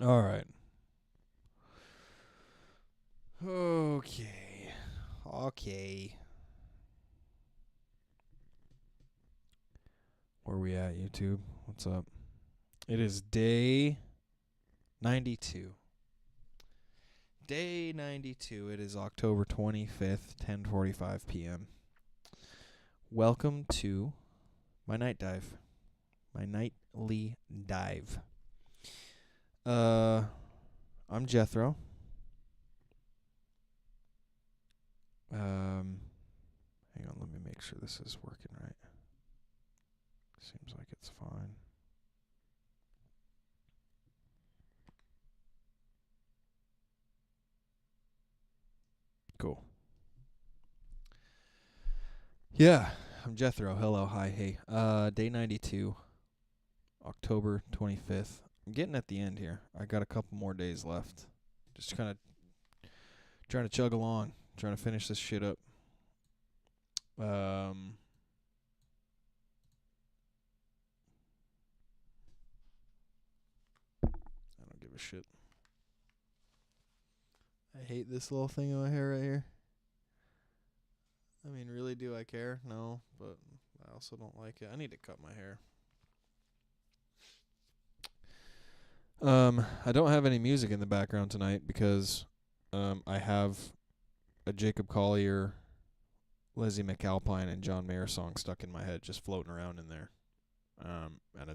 All right. Okay. Okay. Where we at, YouTube? What's up? It is day 92. Day 92. It is October 25th, 10:45 p.m. Welcome to my night dive. My nightly dive. I'm Jetthro. Hang on, let me make sure this is working right. Seems like it's fine. Cool. Yeah, I'm Jetthro. Hello, hi, hey. Day 92, October 25th. I'm getting at the end here. I got a couple more days left. Just kind of trying to chug along, trying to finish this shit up. I don't give a shit. I hate this little thing in my hair right here. I mean, really, do I care? No, but I also don't like it. I need to cut my hair. I don't have any music in the background tonight because I have a Jacob Collier, Lizzie McAlpine, and John Mayer song stuck in my head, just floating around in there.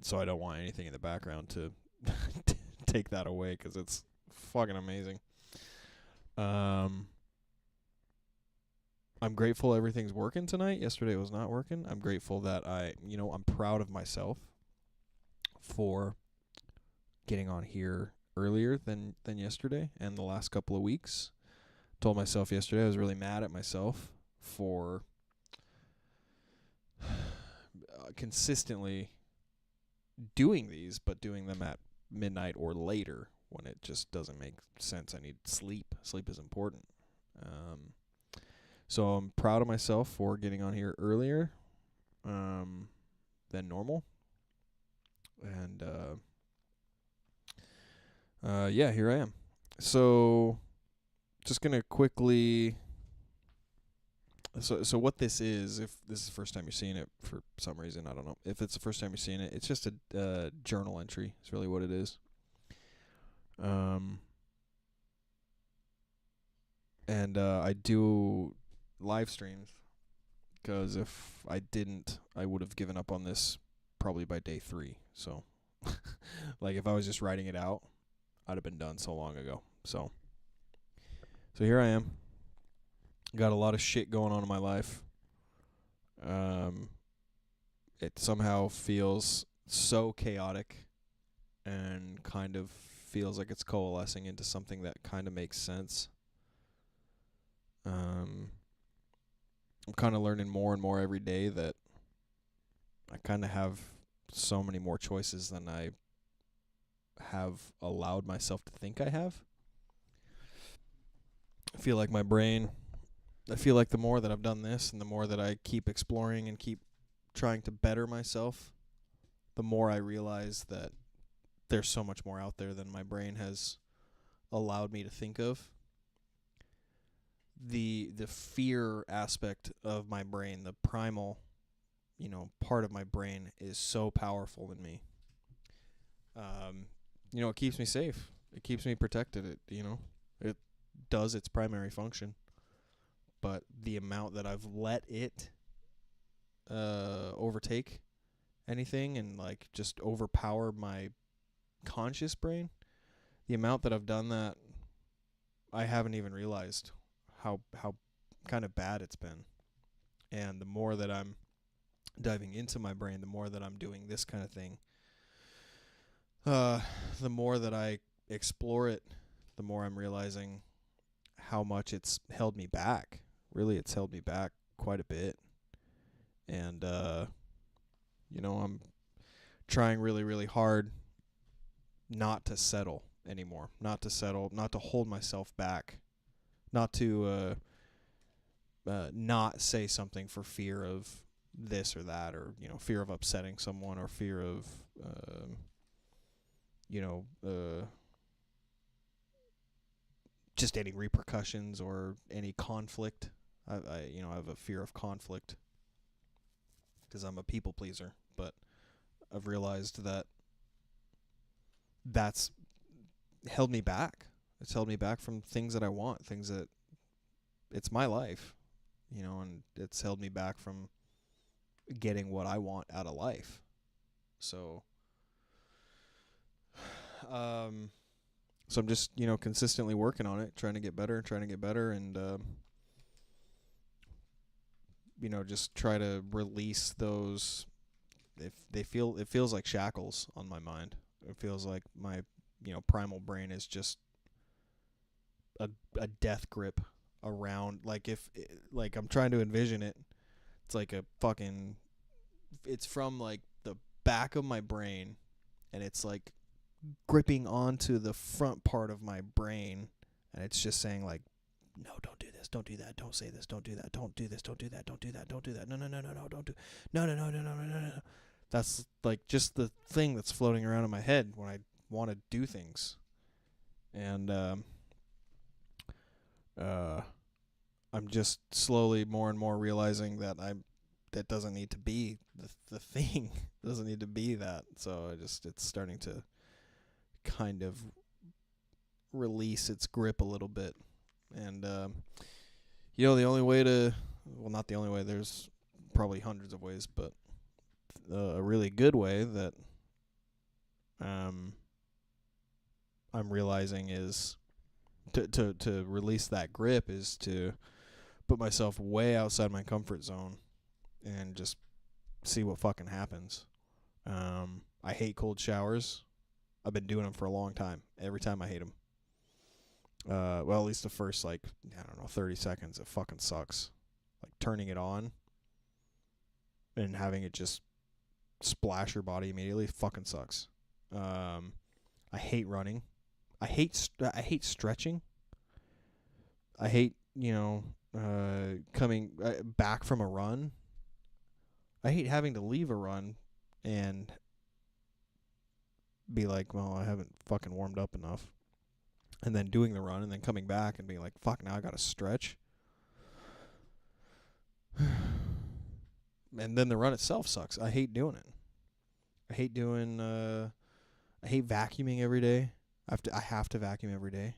So I don't want anything in the background to take that away because it's fucking amazing. I'm grateful everything's working tonight. Yesterday it was not working. I'm grateful that I'm proud of myself for getting on here earlier than yesterday and the last couple of weeks. Told myself yesterday I was really mad at myself for consistently doing these, but doing them at midnight or later when it just doesn't make sense. I need sleep. Sleep is important. So I'm proud of myself for getting on here earlier than normal. And yeah, here I am. So just going to quickly... So what this is, if this is the first time you're seeing it for some reason, I don't know. If it's the first time you're seeing it, it's just a journal entry. It's really what it is. And I do live streams because if I didn't, I would have given up on this probably by day 3. So, like, if I was just writing it out, I'd have been done so long ago. So here I am. Got a lot of shit going on in my life. It somehow feels so chaotic and kind of feels like it's coalescing into something that kind of makes sense. I'm kind of learning more and more every day that I kind of have so many more choices than I have allowed myself to think I have. I feel like the more that I've done this and the more that I keep exploring and keep trying to better myself, the more I realize that there's so much more out there than my brain has allowed me to think of. The fear aspect of my brain, the primal, part of my brain is so powerful in me. It keeps me safe. It keeps me protected. It does its primary function. But the amount that I've let it overtake anything and like just overpower my conscious brain, the amount that I've done that, I haven't even realized how kind of bad it's been. And the more that I'm diving into my brain, the more that I'm doing this kind of thing, the more that I explore it, the more I'm realizing how much it's held me back. Really, it's held me back quite a bit. And, I'm trying really, really hard not to settle anymore. Not to hold myself back. Not to not say something for fear of this or that, or, fear of upsetting someone, or fear of, just any repercussions or any conflict. I have a fear of conflict because I'm a people pleaser, but I've realized that that's held me back. It's held me back from things that I want, things that it's my life, and it's held me back from getting what I want out of life. So, so I'm just, consistently working on it, trying to get better, and, just try to release those. If it feels like shackles on my mind. It feels like my, primal brain is just a death grip around, like I'm trying to envision it. It's like it's from like the back of my brain, and it's like gripping onto the front part of my brain, and it's just saying like, no, don't do this, don't do that, don't say this, don't do that, don't do this, don't do that, don't do that, don't do that, no, no, no, no, no, don't do, no, no, no, no, no, no, no, no. That's like just the thing that's floating around in my head when I want to do things. And I'm just slowly more and more realizing that that doesn't need to be the thing. It doesn't need to be that. So it's starting to kind of release its grip a little bit. And the only way not the only way, there's probably hundreds of ways, but a really good way that I'm realizing is to release that grip is to put myself way outside my comfort zone and just see what fucking happens. I hate cold showers. I've been doing them for a long time. Every time I hate them. Well, at least the first 30 seconds, it fucking sucks. Like turning it on and having it just splash your body immediately fucking sucks. I hate running. I hate stretching. I hate, coming back from a run. I hate having to leave a run and be like, well, I haven't fucking warmed up enough. And then doing the run and then coming back and being like, fuck, now I gotta stretch. And then the run itself sucks. I hate doing it. I hate vacuuming every day. I have to vacuum every day.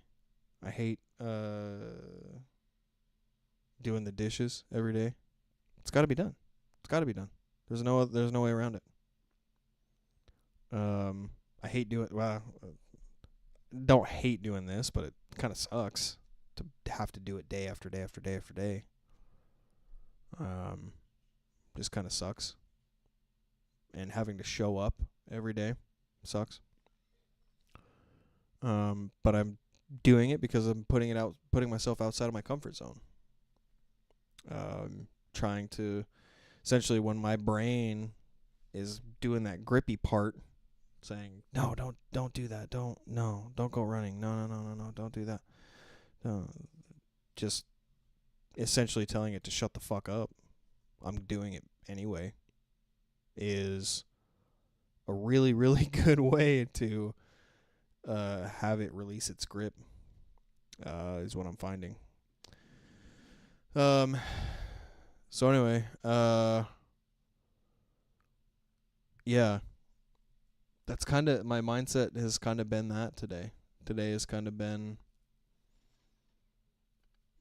I hate doing the dishes every day. It's got to be done. There's no way around it. I hate doing don't hate doing this, but it kind of sucks to have to do it day after day after day after day. Just kind of sucks. And having to show up every day sucks. But I'm doing it because I'm putting myself outside of my comfort zone. Trying to, essentially, when my brain is doing that grippy part, saying, no, don't do that, don't go running, no, don't do that. No, just essentially telling it to shut the fuck up. I'm doing it anyway. Is a really, really good way to have it release its grip. Is what I'm finding. So anyway, yeah. That's kind of, my mindset has kind of been that today. Today has kind of been,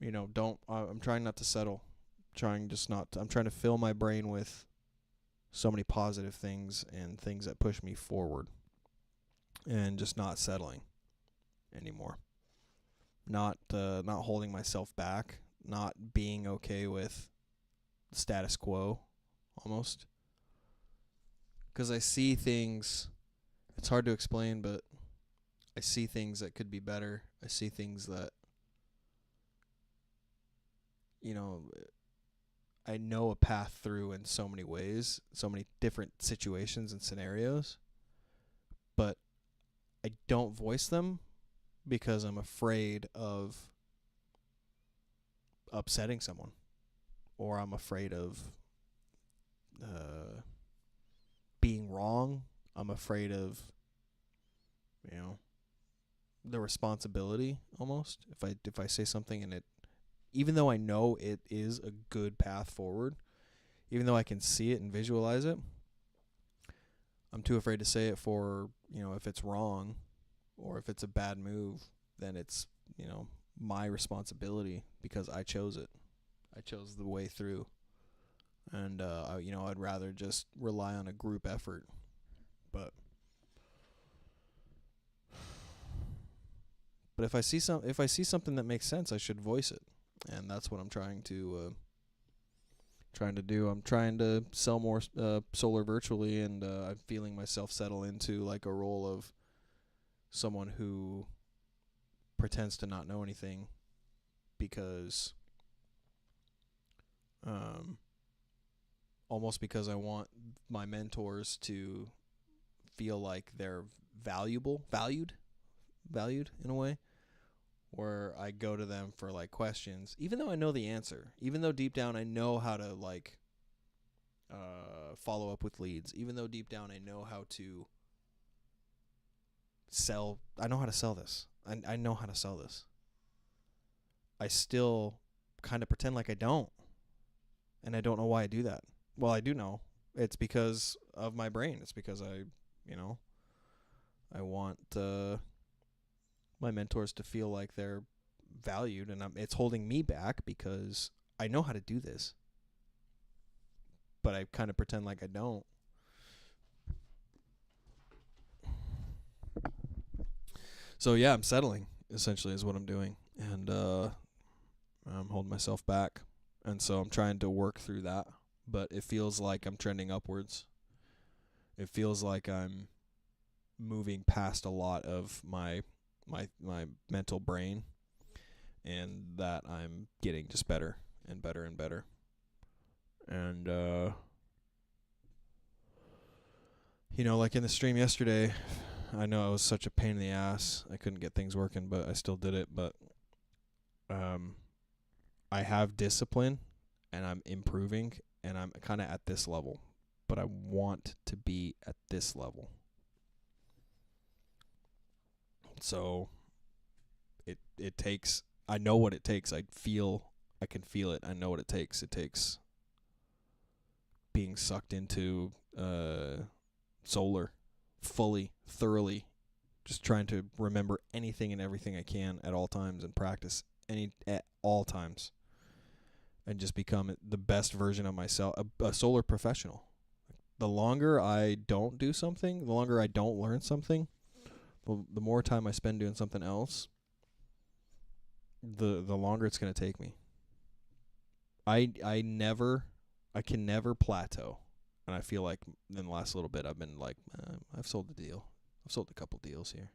I'm trying not to settle. I'm trying to fill my brain with so many positive things and things that push me forward. And just not settling anymore. Not holding myself back. Not being okay with the status quo, almost. Because I see things. It's hard to explain, but I see things that could be better. I see things that, I know a path through in so many ways, so many different situations and scenarios, but I don't voice them because I'm afraid of upsetting someone, or I'm afraid of being wrong. I'm afraid of, the responsibility almost. If I say something and it, even though I know it is a good path forward, even though I can see it and visualize it, I'm too afraid to say it for, if it's wrong or if it's a bad move, then it's, my responsibility because I chose it. I chose the way through. And, I'd rather just rely on a group effort. But if I see something that makes sense, I should voice it. And that's what I'm trying to do. I'm trying to sell more solar virtually, and I'm feeling myself settle into like a role of someone who pretends to not know anything because almost because I want my mentors to feel like they're valued in a way, where I go to them for like questions, even though I know the answer, even though deep down I know how to like follow up with leads, even though deep down I know how to sell. I know how to sell this. I know how to sell this. I still kind of pretend like I don't, and I don't know why I do that. Well, I do know. It's because of my brain. It's because I want my mentors to feel like they're valued, and it's holding me back because I know how to do this, but I kind of pretend like I don't. So yeah, I'm settling, essentially, is what I'm doing, and I'm holding myself back, and so I'm trying to work through that. But it feels like I'm trending upwards. It feels like I'm moving past a lot of my mental brain, and that I'm getting just better and better and better. And like in the stream yesterday, I know it was such a pain in the ass. I couldn't get things working, but I still did it. But I have discipline, and I'm improving, and I'm kind of at this level, but I want to be at this level. So it takes, I know what it takes. I can feel it. I know what it takes. It takes being sucked into solar fully, thoroughly, just trying to remember anything and everything I can at all times and practice at all times, and just become the best version of myself, a solar professional. The longer I don't do something, the longer I don't learn something, the more time I spend doing something else, the longer it's going to take me. I can never plateau. And I feel like in the last little bit I've been like, I've sold a deal. I've sold a couple deals here.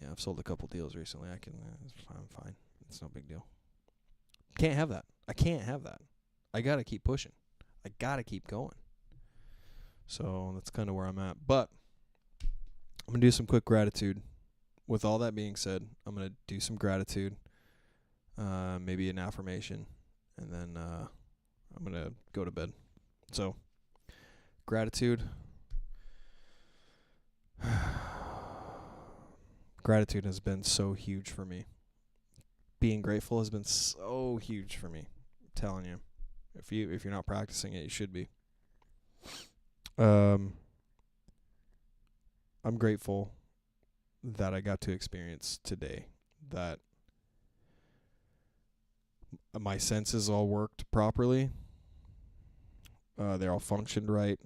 Yeah, I've sold a couple deals recently. I'm fine. It's no big deal. Can't have that. I can't have that. I got to keep pushing. I got to keep going. So that's kind of where I'm at. But I'm going to do some quick gratitude. With all that being said, I'm going to do some gratitude, maybe an affirmation, and then I'm going to go to bed. So, gratitude. Gratitude has been so huge for me. Being grateful has been so huge for me. I'm telling you. If you're not practicing it, you should be. I'm grateful that I got to experience today, that my senses all worked properly. They all functioned right.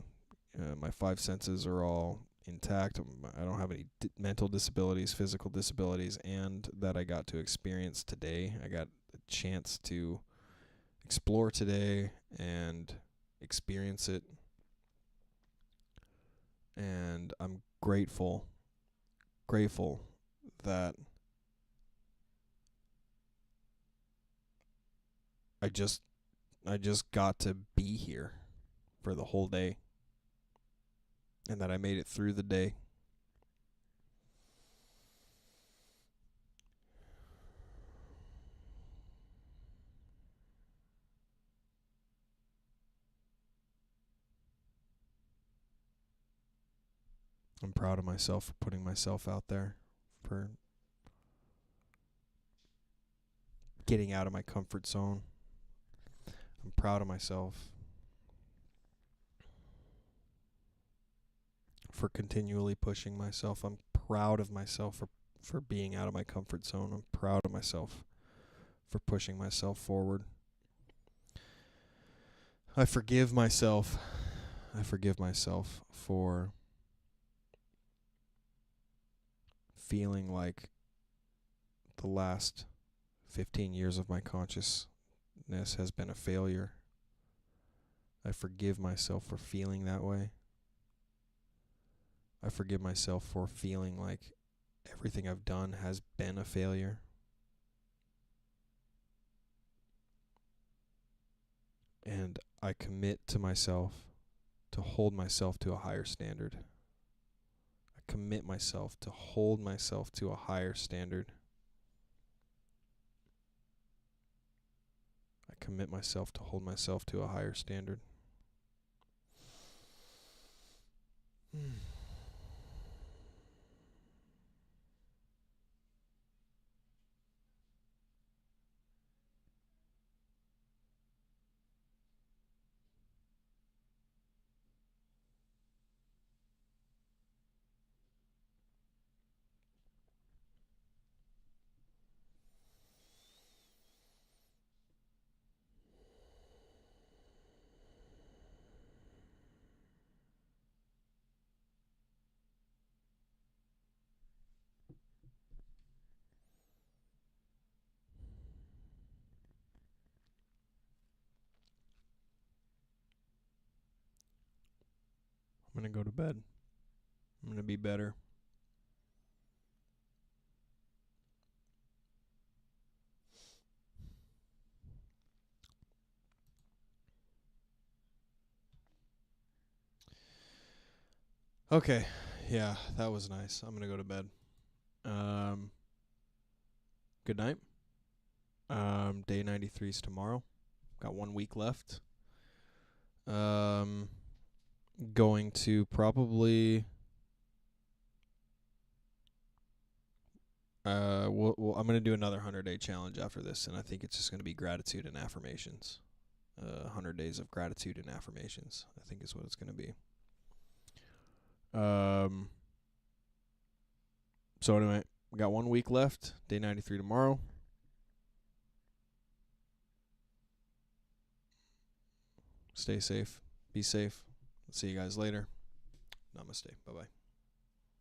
My 5 senses are all intact. I don't have any mental disabilities, physical disabilities, and that I got to experience today. I got a chance to explore today and experience it. And I'm grateful that I just got to be here for the whole day, and that I made it through the day. I'm proud of myself for putting myself out there, for getting out of my comfort zone. I'm proud of myself for continually pushing myself. I'm proud of myself for being out of my comfort zone. I'm proud of myself for pushing myself forward. I forgive myself. I forgive myself for feeling like the last 15 years of my consciousness has been a failure. I forgive myself for feeling that way. I forgive myself for feeling like everything I've done has been a failure. And I commit to myself to hold myself to a higher standard. I commit myself to hold myself to a higher standard. I commit myself to hold myself to a higher standard. I'm going to go to bed. I'm going to be better. Okay. Yeah, that was nice. I'm going to go to bed. Good night. Day 93 is tomorrow. Got 1 week left. Going to probably I'm going to do another 100-day challenge after this, and I think it's just going to be gratitude and affirmations. 100 days of gratitude and affirmations, I think is what it's going to be. So anyway, we got 1 week left. Day 93 tomorrow. Stay safe. Be safe. See you guys later. Namaste. Bye-bye.